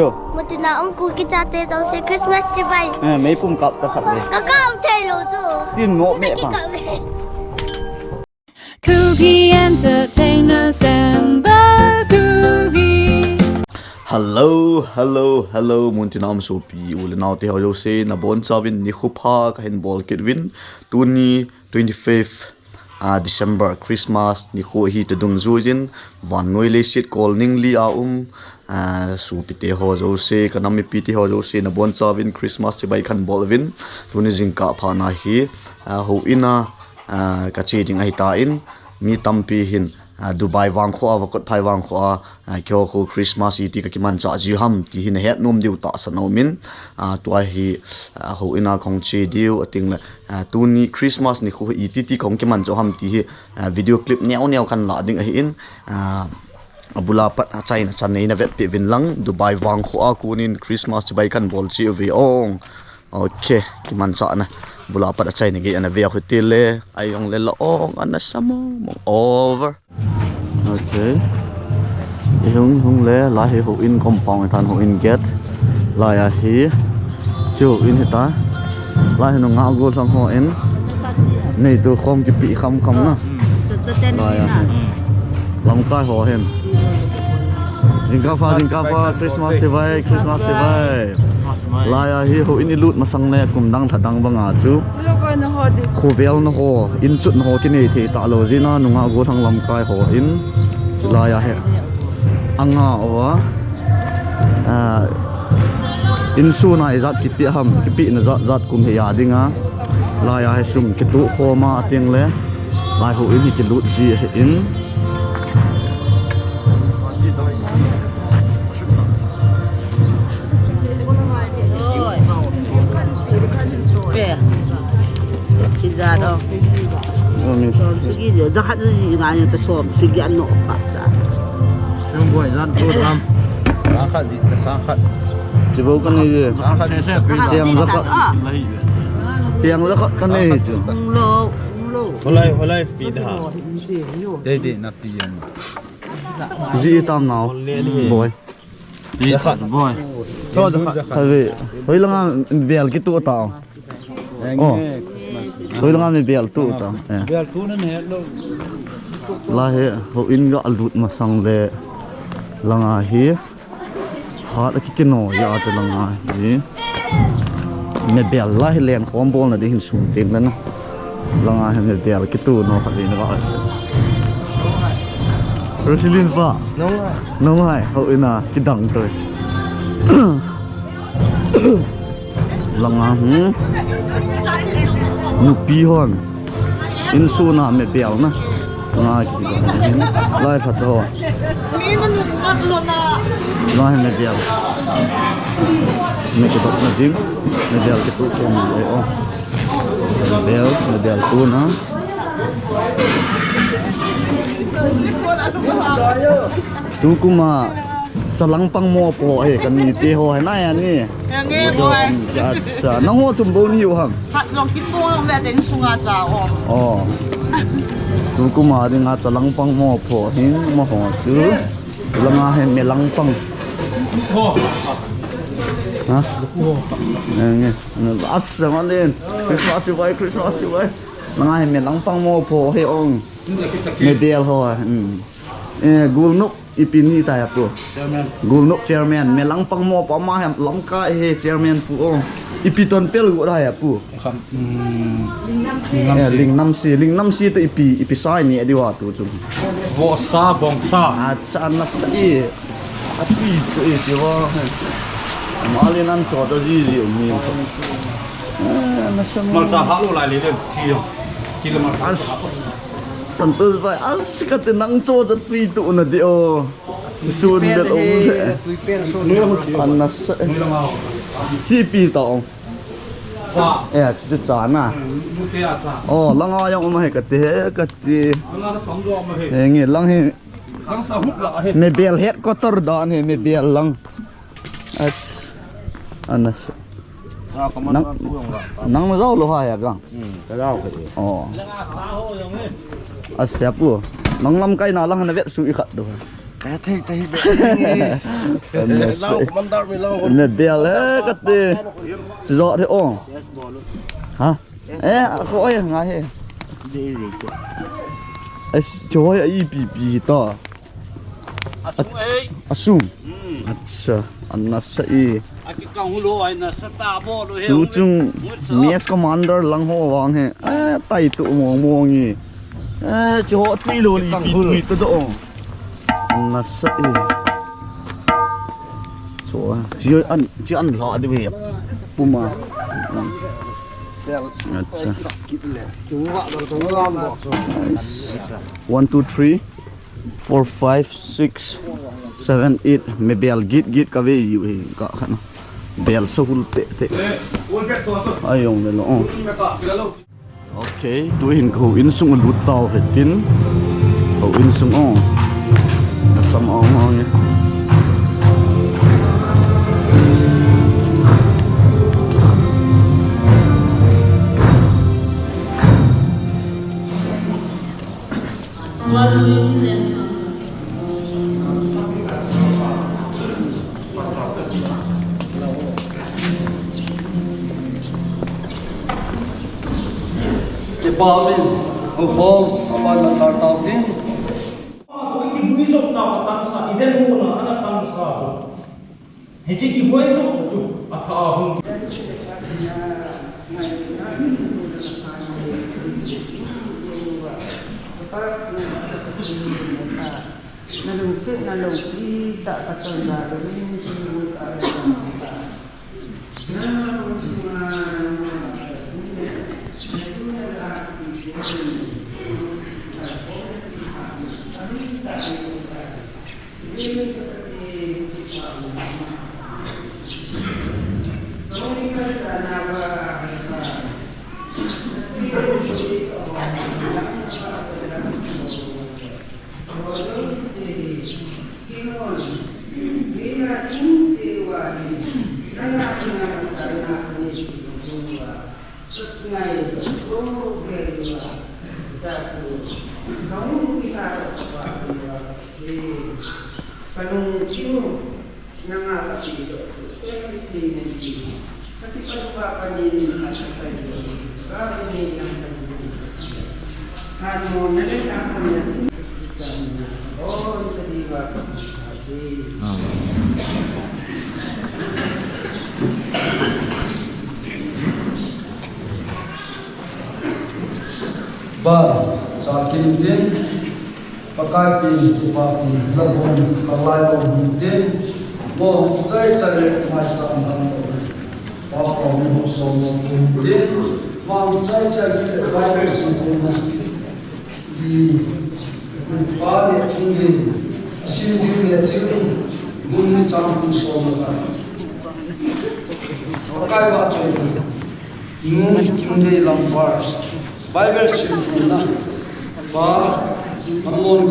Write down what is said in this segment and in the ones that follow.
một tí nào ông cụ cái cha tê cháu sẽ Christmas chứ vậy. Mấy phun cọp ta khẩn đi. Có ông thầy lỗ rồi. Tin ngộ mẹ bằng. Cookie entertainers and the cookie. Hello. Muntinam sopi ulenau te ho jose na bon savin Nikho pa ka hen ball kitvin tuni 25th December Christmas Nikho hi te dung zujin van noi le sit call ning li sopi te ho jose kanami pt ho jose na bon savin Christmas se bai khan ball vin tuni jingka pha na hi ho ina ka che ding ai ta in mi tampi hin Dubai Vangkho Wakotphai Vangkho kyo Christmas iti ka kiman cha ji ham ti hin het nom diu ta sanomin tua hi ho ina khong che diu ating la tuni Christmas ni khu iti ti khong kiman cho ham ti hi video clip neu kan la ding hi in abula pat China chanei na vet pe vin lang Dubai Vangkho kunin Christmas bai kan bol chi ve ong okay kiman cha na bula pat China ge ana ve hotel le ayong le la ong ana samo mong over. Okay. Hung le la hi ho in compound tan ho in gate la ya hi chu in hita la hi no nga go sang ho in nei tu khom ki pi kham na la ya lam kai ho hen ding ka fa Christmas se vai la ya hi ho in lut masang ne kum dang thadang banga chu khu vel no ho in chut no ho ki nei the ta lo jina nu nga go thang lam kai ho in la ya he anga owa in su na izat ki pi na zat kum he ya dinga la ya he sum ki tu khoma ating le lai ho in ki lut ji in ra đâu cái gì ra hát gì này ta xòm suy nghĩ ăn nọ cả sa không phải ra tốt lắm sáng khát gì sáng khát chỉ bố con này gì sáng khát sẽ chiang rất con này chứ lô hồi lại bị hả đây nạp tiền gì tam nào bồi bị khát bồi cho cho khát thôi vì hồi lăng bèl cái tua tàu hồi lăng mình bèl tua tàu bèl tua nên hết luôn la he ho in ga alut ma sang le langa hi ha da ki no ya ta langa hi me bel la he len khom bol na de hin sum tin na langa he me bel ki tu no kha ni ga Rosilin fa no mai ho ina ki dang toi langa nu pi hon in su na me bel na ngay lai phật thôi lai này đeo này cái này dính này đeo cái tủ của mình đấy này đeo tủ nó tủ cũng mà salang pang mo po cái này tê ho hay này anh nè nghe rồi nó hoa chum bồn nhiều hả phát lòng cái tua về đến sung à chào tu kuma di nga chalang pang mo pho hin mo ho chu langa he me lang pang ha nge as ma len Christmas vai langa he me lang pang mo pho he ong me bel ho gul nuk ipin hi ta pu gul nuk chairman me lang pang mo pa ma hem lang ka he chairman pu ong ipiton pel go da ya pu ling nam si to ipi sai ni adiwa tu chu võ sa bong sa cha na sai api to e ti wa mali nan cho to ji mi na sam mà sa hạ lộ lại liền chỉ là mà tan tu vai as ka te nang cho to pi tu na di o sun de o an na chi pi to chỉ chán à lăng ai ông mà cái gì nghe lăng he me bel het có tor đòn he me bel lăng anh nang nó rau lo hai à gang cái rau cái siap bu nang lam kai na lang na vet sui khat do Thế thế lâu commander mình lâu nè bèo lẽ cái tê rõ thế ô hả khỏi ngay hết trời ơi bị to asum अच्छा अन्ना सही तू chung mies commander lang ho wang he tai tu mong mong ni cho ti lo ni pi tu do अन्ना सही so chỉ ăn lọ đi về puma अच्छा 1 2 3 4 5 6 7 8 me bel git ka ve yu he ka khana bel so hul te ayong le lo okay tu hin ko in sung lut taw he tin ko in sung sam ong ne Balin, home, apan nakar tautin. Tôi cái mũi rộng nào mà tăng sa, đi đến mua là anh tăng sa rồi. Hết chỉ cái mũi rộng một chút, à thà hơn. Nalung sit nalung kita katolda dulu semua ada. Ba, sakin din, pakai pin, pouva pin, labon, kalai labon din, mo saya cari macam mana, apa mau semua din, mau saya cari baik semua di pada tinggi, sini dia tinggi, mungkin campur semua. Pakai baca ini, tinggi lampar. Bible symphony ba amon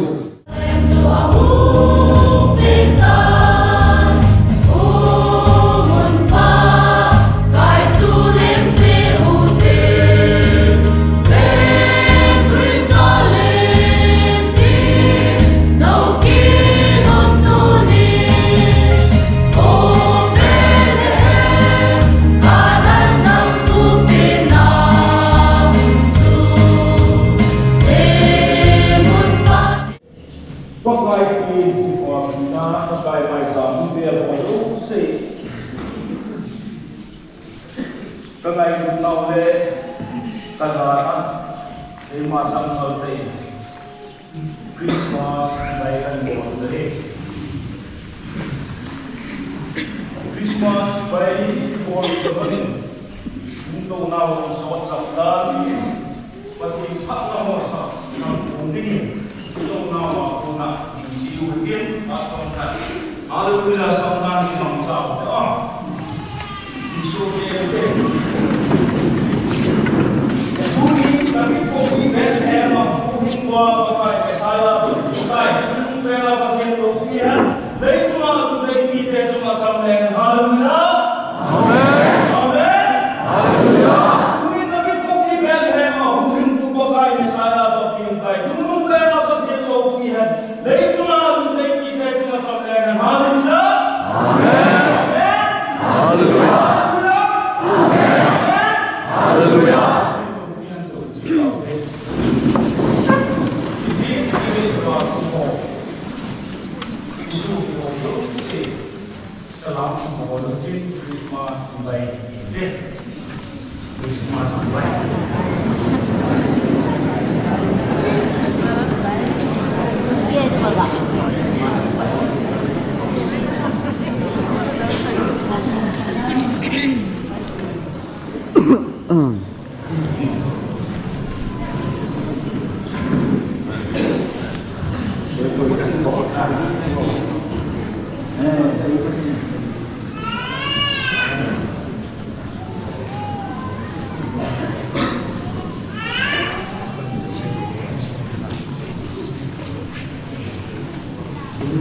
Pakai pin, pouva, pakai macam dia Louthei. Pakai tau le, kagana, ini macam Louthei. Christmas, baikkan Louthei. Christmas baik for the untuk nawa sot sabda, pati hak nawa sot, nam unding. Untuk nama guna dijiluhin atau tak alhamdulillah sampai enam tahun disuruh bumi kami kopi Meilhei bumi gua pakai saya pakai cuma bela pakai rupiah dari cuma dari kita cuma sampai alhamdulillah amin amin alhamdulillah bumi kami kopi Meilhei bumi tu pakai saya pakai cuma bela lấy chúng ta đây kita Salam Molotin Christmas Day Christmas Day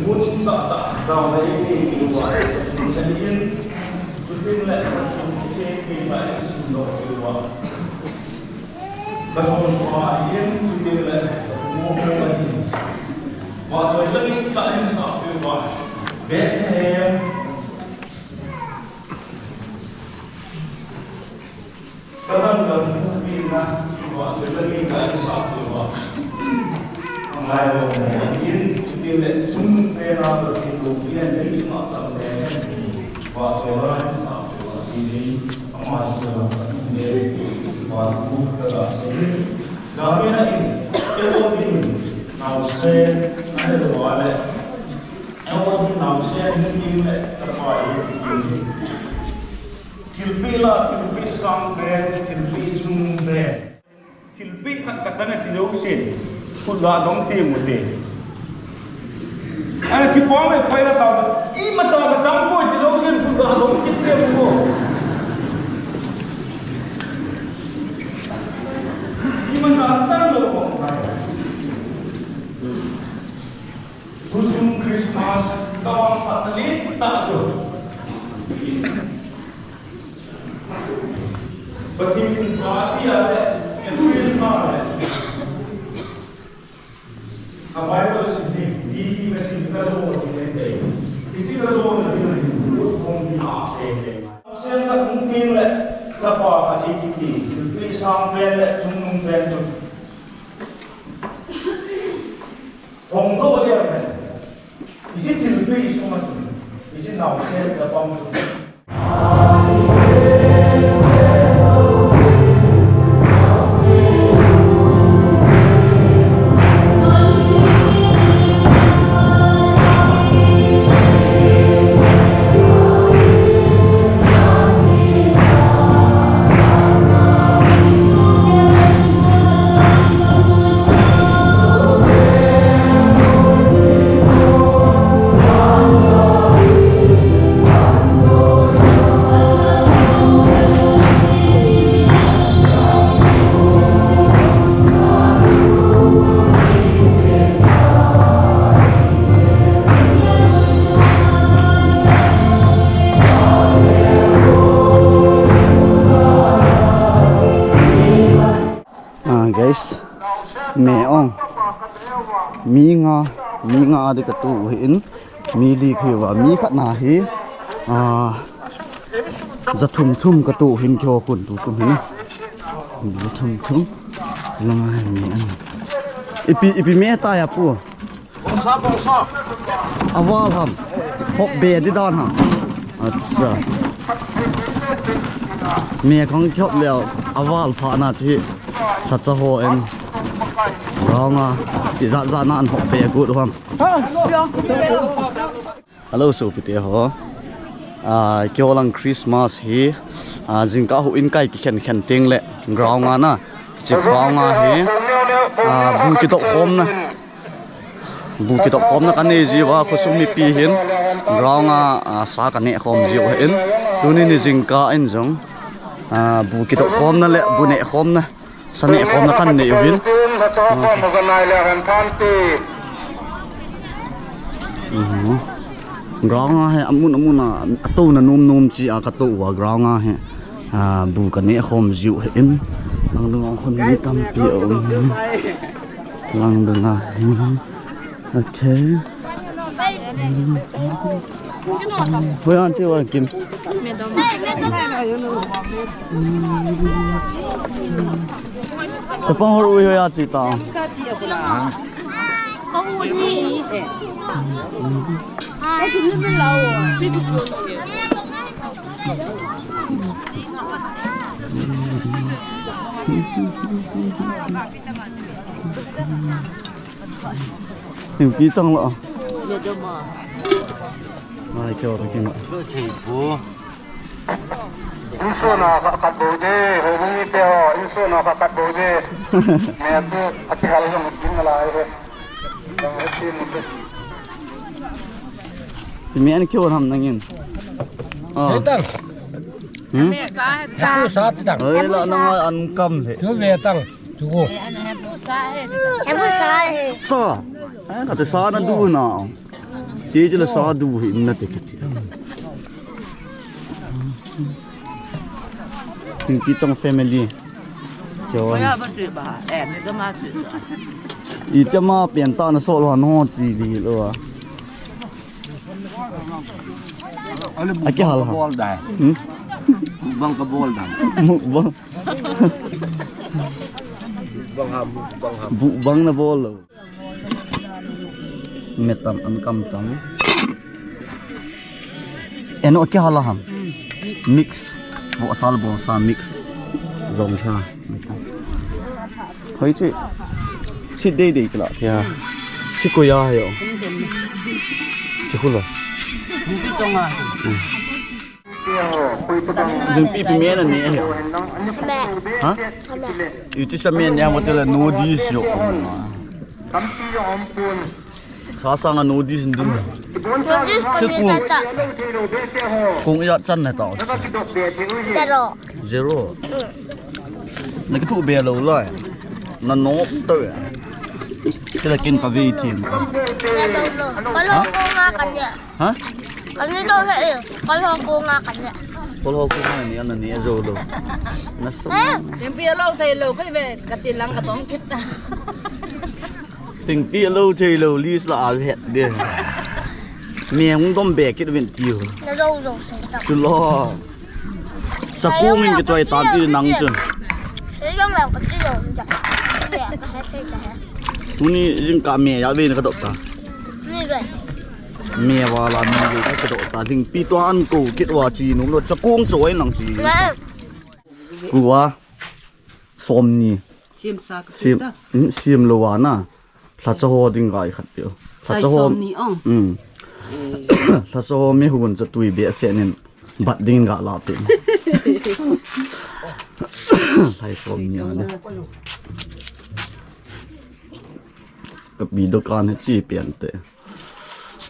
muốn tạo tạo lấy cái quả nhân viên xuất hiện lại cái bài sinh động cái quả các con quả yên xuất hiện lại mua cái và rồi lấy cái sao cái quả bé thêm các con cần mua pin na và rồi lấy cái sao cái quả ngày hôm nay yên điều lệ chúng ta là được cái đồ yên đấy chúng ta chẳng để và số là sao thì đi mà số để và cũng là sẽ giờ như này cái đồ gì nào sẽ anh được gọi là em có gì nào sẽ những cái lệ sẽ phải thiếu bị là thiếu bị sang về thiếu bị chung về thiếu bị các cái này thì đâu xinคุณว่าต้องเตรียมหมดเลยอันที่พ่อแม่ไปแล้วตอนอีมาจากประจำป่วยที่เราเชื่อคุณว่าต้องคิดเตรียมหมดอีมันน่าสร้างโลกของไทยผู้ชมคริสต์มาสตอนปัตตานีตาโจปฏิบัติการที่อะไรเป็นเรื่องอะไรA Bible is di mesin razon di mente. Isi razon di mente con di ase. Sen ta kung pin le sa pa ka ikiti. Pi sang pen le chung nung pen chung. Hong do dia pen. Isi til pi su ma chung. Isi nau sen sa pa ma chung. Guys, meong mi nga de ka tu hin mi li khiwa mi khat na hi za thum ka tu hin kyo kun tu kum hin za thum lama mi an ipi me ta ya pu sa awal ham hok be di don ha acha me khong khop leo awal pha na chi thật ra hồ em rong thì dạ na ăn hộp bè cút đúng không? Hello số bị tiêu hả? Kêu lang Christmas hi dinh cả in cái khen tiếng lệ rong na chỉ rong hi bu cái tộc hôm na cái này gì và có sung mi pi hiến rong sa cái này hôm gì vậy hiến tôi nên dinh cả anh giống bu cái tộc hôm na lệ bu nệ hôm na sa ne khom na khan ne vin grong ha amun atu na num chi a ka tu wa grong ha bu ka ne khom jiu in lang dong khon mi tam pi lang dong okay Bây ăn chưa ăn kim Sao phong hồi hồi chị ta có hù chi. Cái thứ nó lâu Tìm kỹ trong lọ. Mai kêu cái kim ạ. Insuna fakat boje, hubungi teo. Insuna fakat boje. Saya tu hati kalau yang mungkin lah. Yang hati mungkin. Thì mẹ nó kêu làm năng nhiên. Tăng. Sa tăng. Ấy là nó ăn cơm thế. Thứ về tăng. Chú cô. em muốn sai. Sa. Ấy là cái sa nó đu nào. Tí chứ là sa đu thì nó thế cái. Tìm kỹ trong family. Trời. Ý chăm mà biển ta nó sổ là nó gì đi rồi. Ai cái hal bol dah. Vangkho bol dah. Vâng. Vụ vâng là vô rồi. Mẹ tầm ăn cam trắng. Em nói cái hal hàm. Mix. Bộ sal bộ sa mix. Rong cha. Thấy chứ. Chị đây đi cái lạ. Chị cô ya hiểu. Chị cô rồi. Đừng bị mẹ là nè hiểu. Mẹ. Hả? Mẹ. Itu sampean yang betul nodis yo. Sasa nodis ndung. Nodis ko ni tata. Kung iya chan na tao. Zero. Zero. Nó cái thu bè lâu rồi. Nó nộp tới. Thế là kinh cà phê thêm. Có lo cô nga cắn nhẹ. Hả? Cắn đi đâu vậy? Có lo cô nga cắn nhẹ. Có lo cô nga này ăn này rồi luôn. Nó sống. Tiếng bia lâu thầy lâu cái về cả tiền lăng cả tóm kết ta. Tình kia lâu chơi lâu lý là hẹn đi. Mẹ cũng tóm bè kết viện chiều. Nó râu râu sấy tao. Chứ lo. Sa cô mình cái toy tán đi nắng chân. Thế trong làm cái gì rồi vậy? Bè cái hết cái hết. Tu ni riêng cả mẹ giáo viên nó có độc ta. Như vậy. Mẹ vào là mẹ về cái độ ta riêng pi toa ăn cổ kết quả chi nó luôn cho cuống rồi nằng chi. Mẹ. Cua xôm ni. Xiêm sa cái Xiêm lâu à na. Thật cho họ đừng gài khát biểu. Thật cho họ. Thật cho họ mấy hồn cho tụi bé sẽ nên bắt đinh gạ lạp tiền. Thầy xôm ni à đấy. Cái bị đồ can hết chi biển tệ.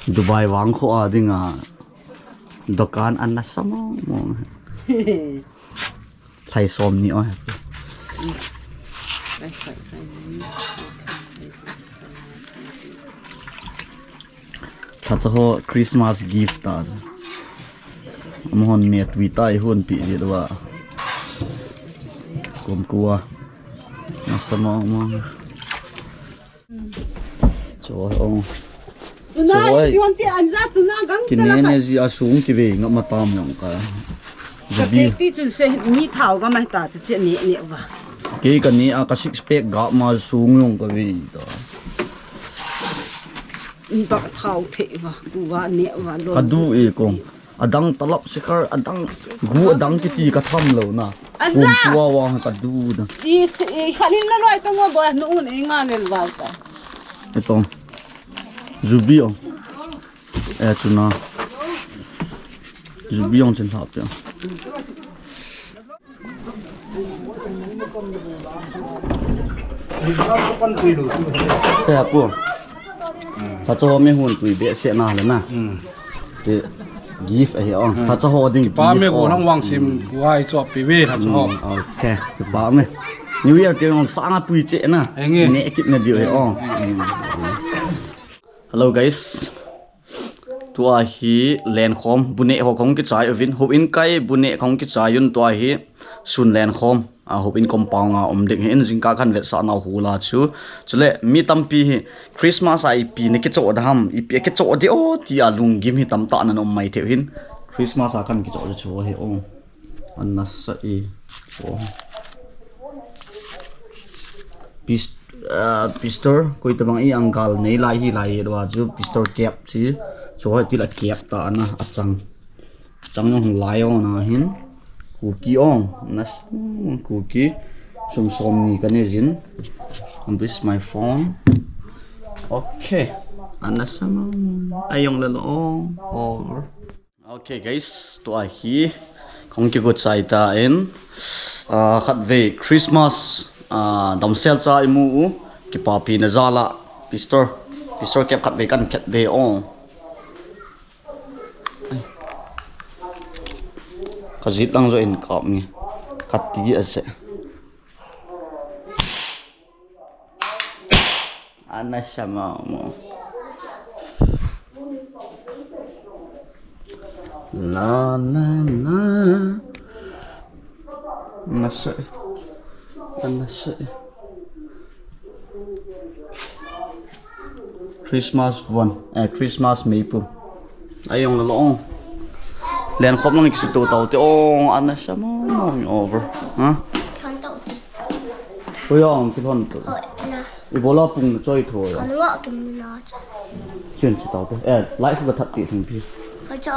Dubai Vangkho à đinh à. Đồ can ăn là sao mong. Thầy xôm ni à. Thật ra họ Christmas gift ta. Mohon mẹ tụi tai hôn bị gì đó. Cùng cua. Nó sao mong. Trời ơi. Trời ơi. Cái này này gì à xuống cái về ngậm mà tam nhộng cả. cái tí chừng xe mi thảo cái mai ta chỉ nhẹ nhẹ vào. Cái này à cái six pack gạo mà xuống nhộng cái về đó. Mi bạc thảo thế vào, cua nhẹ vào luôn. Cái đu ấy con. Adang talap sekar adang gu adang kiti ka tham lo na. Kum tua wang ka du na. I khanin na loi tong bo no un e nga nel vào ta. Etong. Zubion. Tuna. Zubion trên tháp ya. Saya pu. Thật cho mấy hồn tụi bé sẽ nào lên na. Thì gift ấy ông. Thật cho họ đừng. Ba mẹ của nó vang sim quay cho pivi thật cho. Ok. Ba mẹ. New Year tiếng ông sáng tụi trẻ na. Nè kịp nè điều ấy ông. Hello guys. Tua hi len khom bune ho khom ki chai ovin ho in kai bune khom ki chai yun tua hi sun len khom a ho in compound a om ding hin jing ka khan vet sa na hula chu chule mi tampi hi Christmas ai pi ne ki cho dham I pi ki cho de o ti a lung gim hi tam ta na om mai the hin Christmas a khan ki cho chu he o an na sa I o pis pistor koi tabang I angkal nei lai hi lai do chu pistor cap chi cho hai ti la cap ta na achang yong lai on na hin cookie on na cookie som ni kan jin and this is my phone okay anasama ayong lalo over okay guys to ai hi không ki gut sai ta en khat ve Christmas damsel cha imu ki pa pi na zala pistor kep khat ve kan khat ve on khazit lang zo in kap ni khat ti ase ana sama mo la la la nasa Christmas one Christmas maple ayong lalong len khop nang ki to tao te ong ana sama over ha Thon tàu thì oyong ki thon to hội na ibola pung choi tho ya còn ngọ kim nó cho chen chi tao te lai khu that ti thing pi phải cho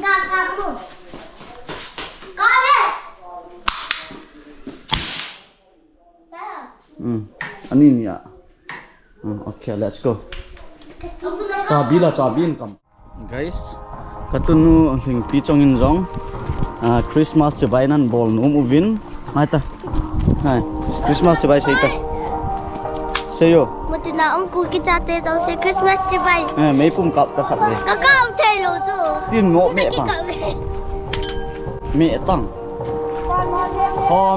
ga luôn có đi ani ni ya okay let's go Chabin kam guys katunu hing pi chong in jong Christmas che bainan bol no movin mai ta hai Christmas che bai sei ta sei yo một tin nào ông cụ cái cha tê cháu sẽ Christmas chứ bay mấy pum cặp ta khát đấy các ông thầy lỗ chứ tin ngộ mẹ bằng mẹ tăng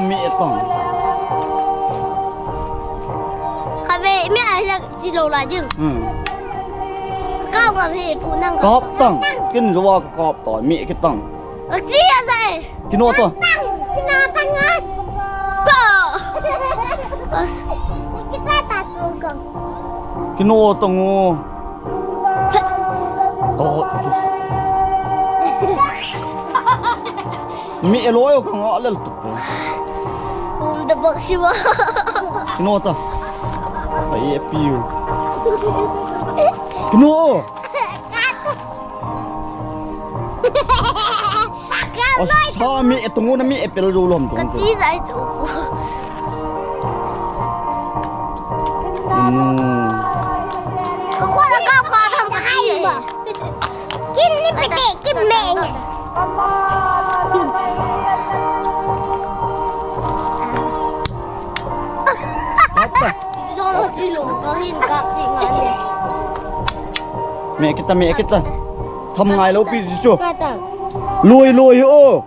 mẹ tăng khai về mẹ là chỉ lỗ là chứ các ông làm gì phụ năng cọp tăng kinh rồi cọp tỏi mẹ cái tăng ở gì vậy kinh nốt to chỉ nào tăng á bờ kita tak suka kinh nốt to ngô to mẹ lối có ngõ lên tục hôm tập bậc siêu kinh nốt to phải piu kinh nốt sao mẹ tung nó mẹ pel rồi lom cái tí giải chủ không có là cao khó thằng cái gì mà kim đi phải để kim mẹ nhỉ nó chỉ lủng nó hiện cặp gì ngắn nhỉ mẹ kita thầm ngày lâu pi chưa lùi ô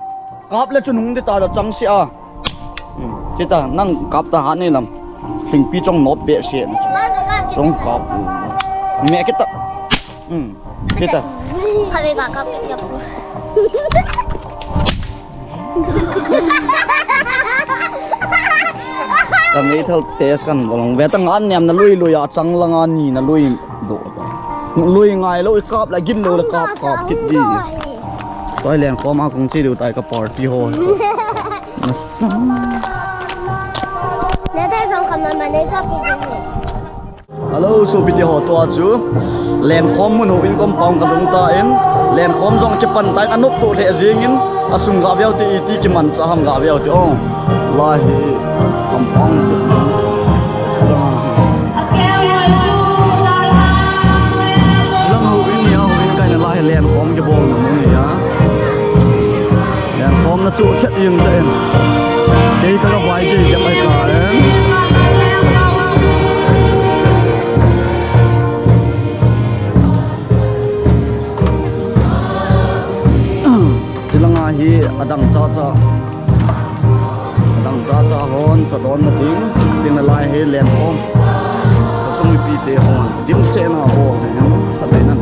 cáp lên cho nung để ta trắng xia chị ta năng cáp ta hát này làm hình pi trong nó bẹ xịn trong cáp mẹ kita chị ta hai bên cáp nhập kami thal test kan bolong vetang an nyam na lui a chang langa ni na lui do lui ngai lo cáp la gin lo la cáp kit di tôi liền có mà cũng chỉ điều tại cái party hall nó sáng để thấy xong cầm mà để cho phụ hello so video hall to chu len khom mun hobin compound ka dong ta en len khom jong ke pan tai anop to le jingin asung ga viau ti ki man cha ham ga viau ti ong lahi compound lang hobin ya hobin kai na lahi len khom ke bol ni ya nó trụ chết yên tên cái các vài gì sẽ phải cả em chỉ là ngày hi adang cha hon cha don mà tiếng là lại hi lên không xong rồi bị tê hon điểm xe nào hồ này phát đây nè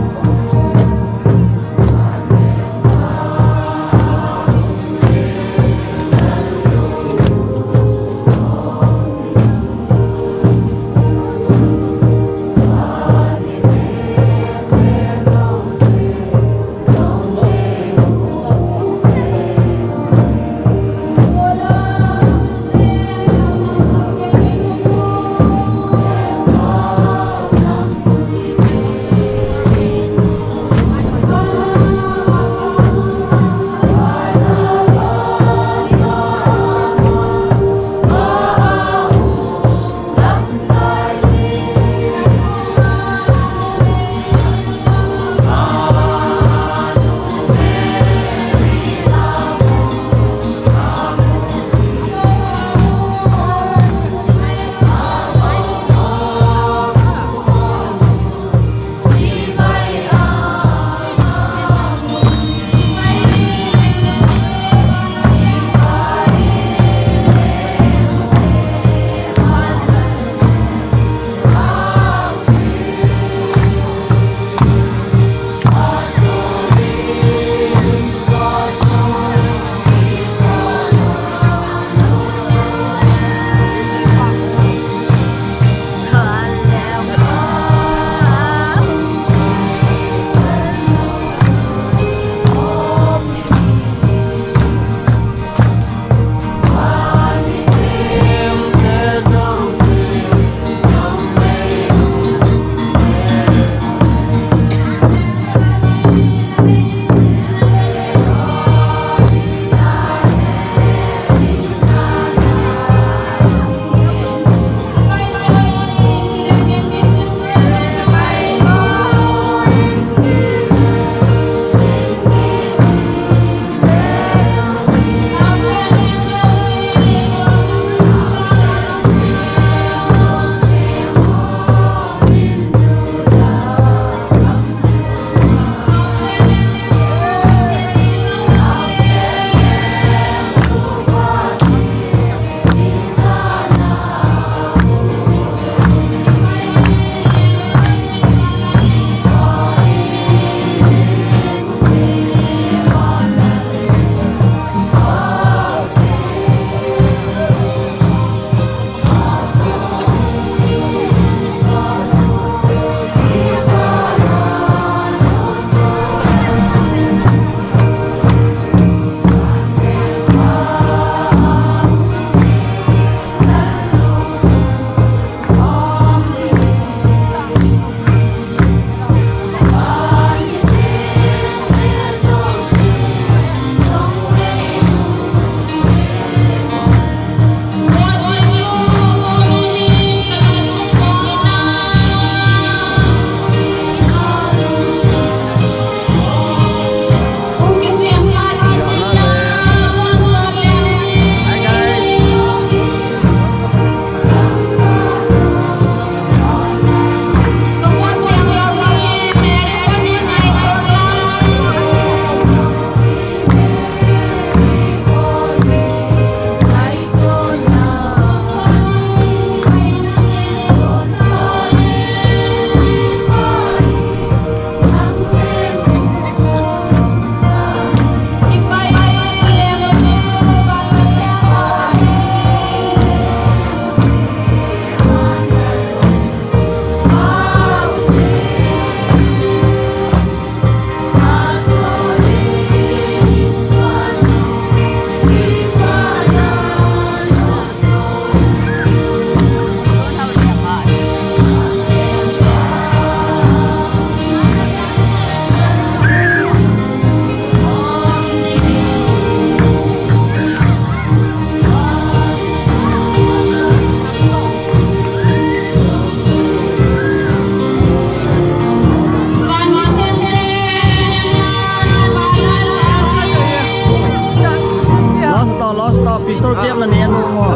Motor tiap na niyan mo.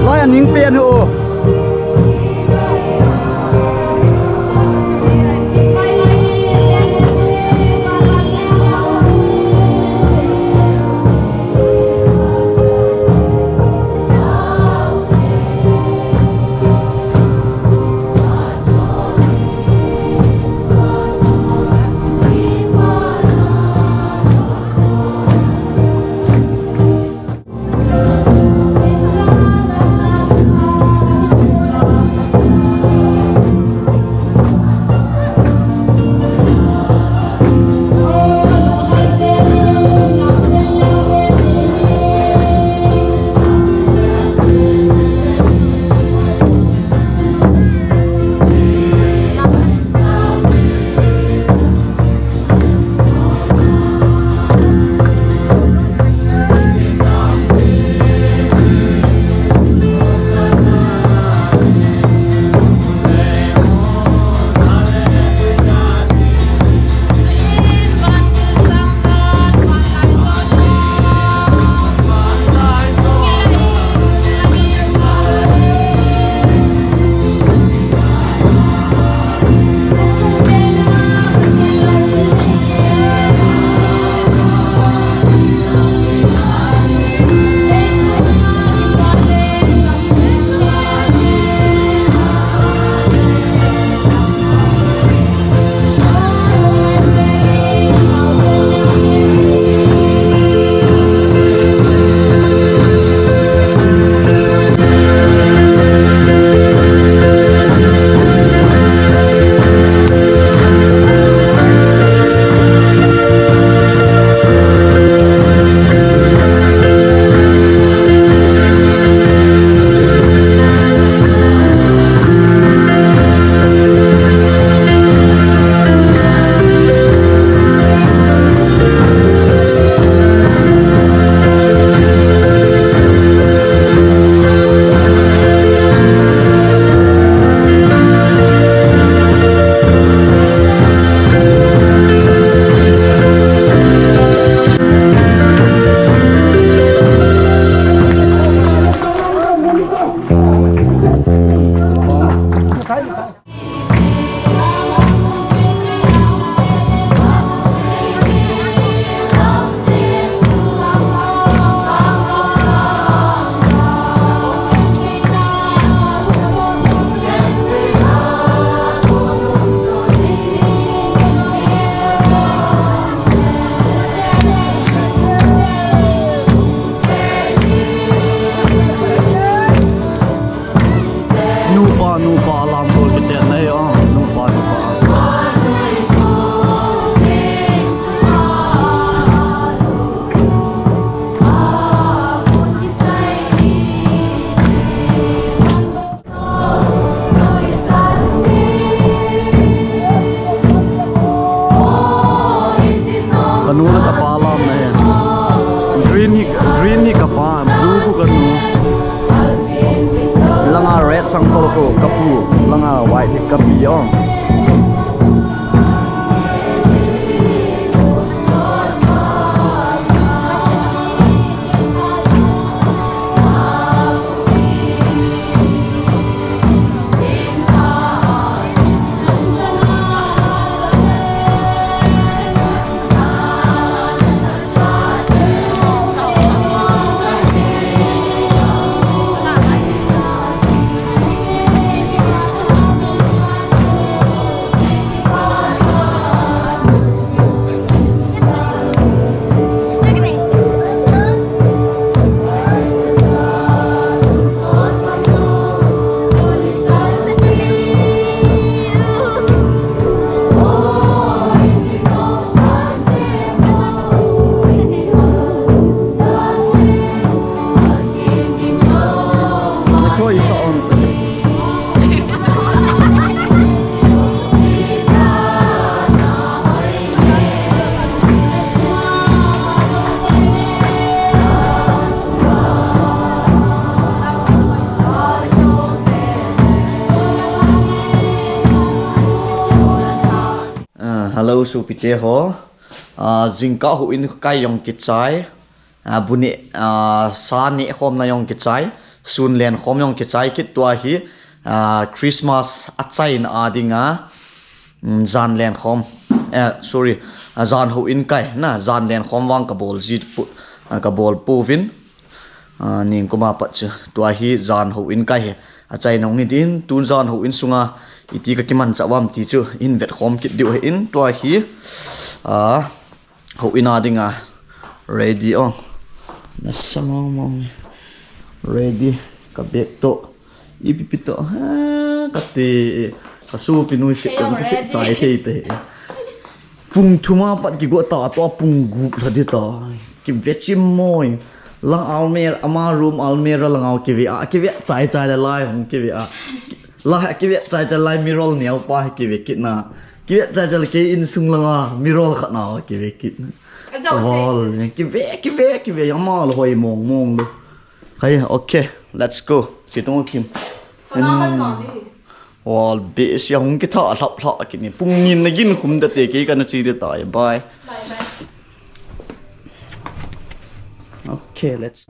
Lo anh những tiền hộ. sang tolko kapu langa white kapi on lâu su pite ho zingka hu in kai yong ki chai buni sa ni khom na yong ki chai sun len khom yong ki chai kit tua hi Christmas achai na adinga zan len khom sorry zan hu in kai na zan len khom wang ka bol zit ka bol povin ning kuma pa chu tua hi zan hu in kai achai nong ni din tun zan hu in sunga iti ka kiman chawam ti chu in vet khom kit diu in tua hi hu in adinga ready on na samong ready ka bek to ipipito ha kate kasu pinu se kan se chai thei te pung thuma pat ki go ta to pung gup thadi ta ki vechim moi lang almer ama room almera langau ki vi chai chai la lai hong ki vi la ki vi chai chai lai mirol niau pa ki vi kit na ki vi chai chai ke in sung langa mirol khat na ki vi kit wall ki vi ama lo hoi mong lo khai okay let's go kitong kim wall be siang ki tha thap ki ni pungin na gin khum da te ke kan chi de tai bye okay let's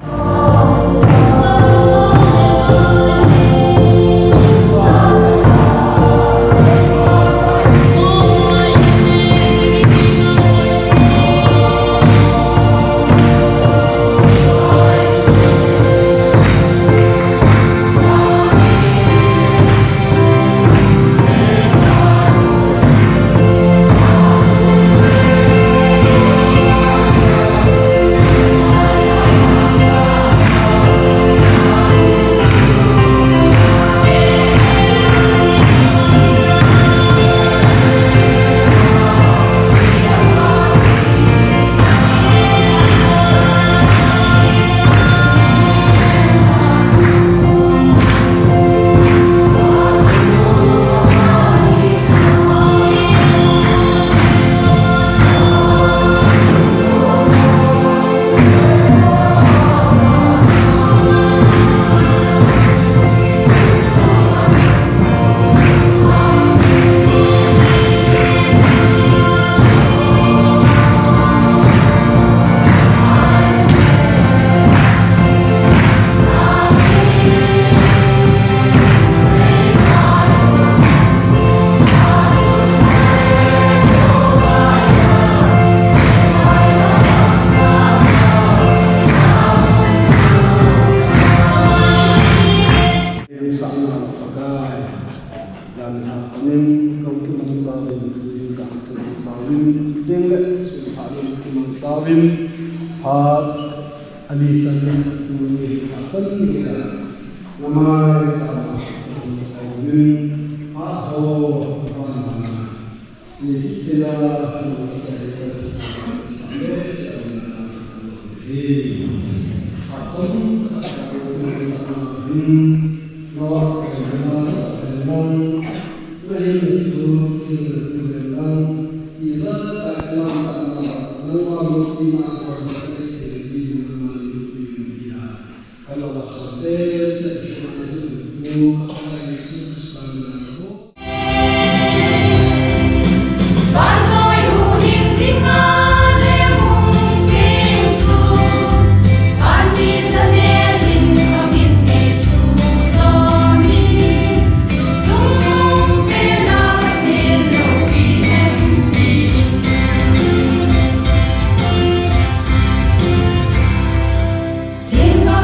Tiếng ngõ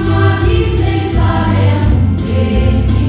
ngõ đi xây xa em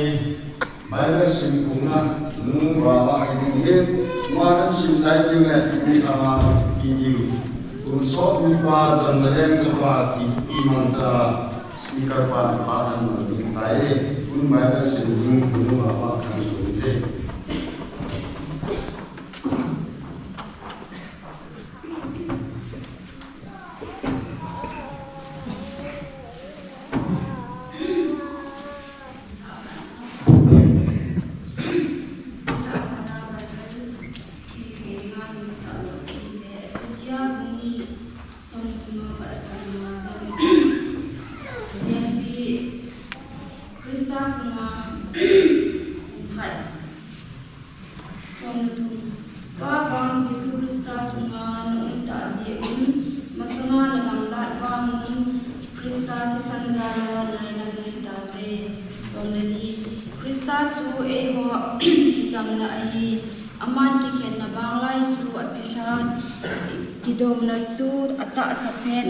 Bible sim puna nu bawa ini dia mana sim saya juga ini sama ini unsur mipa jandaren cepat iman ca speaker pan ini baik pun Bible sim nu bawa ini dia.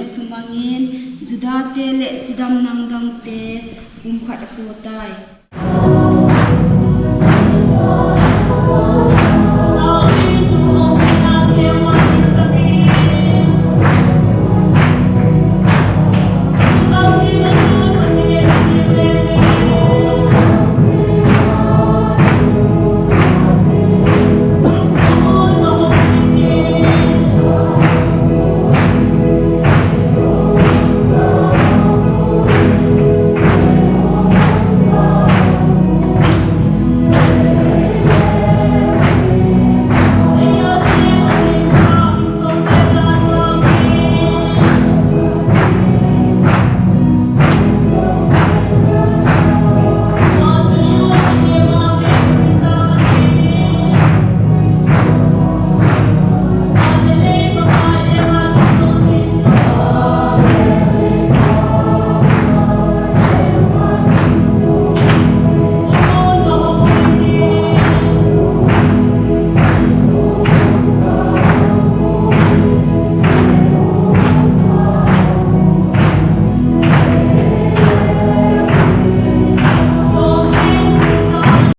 Sumangin, judate le jidam nang dang te umkat asotai.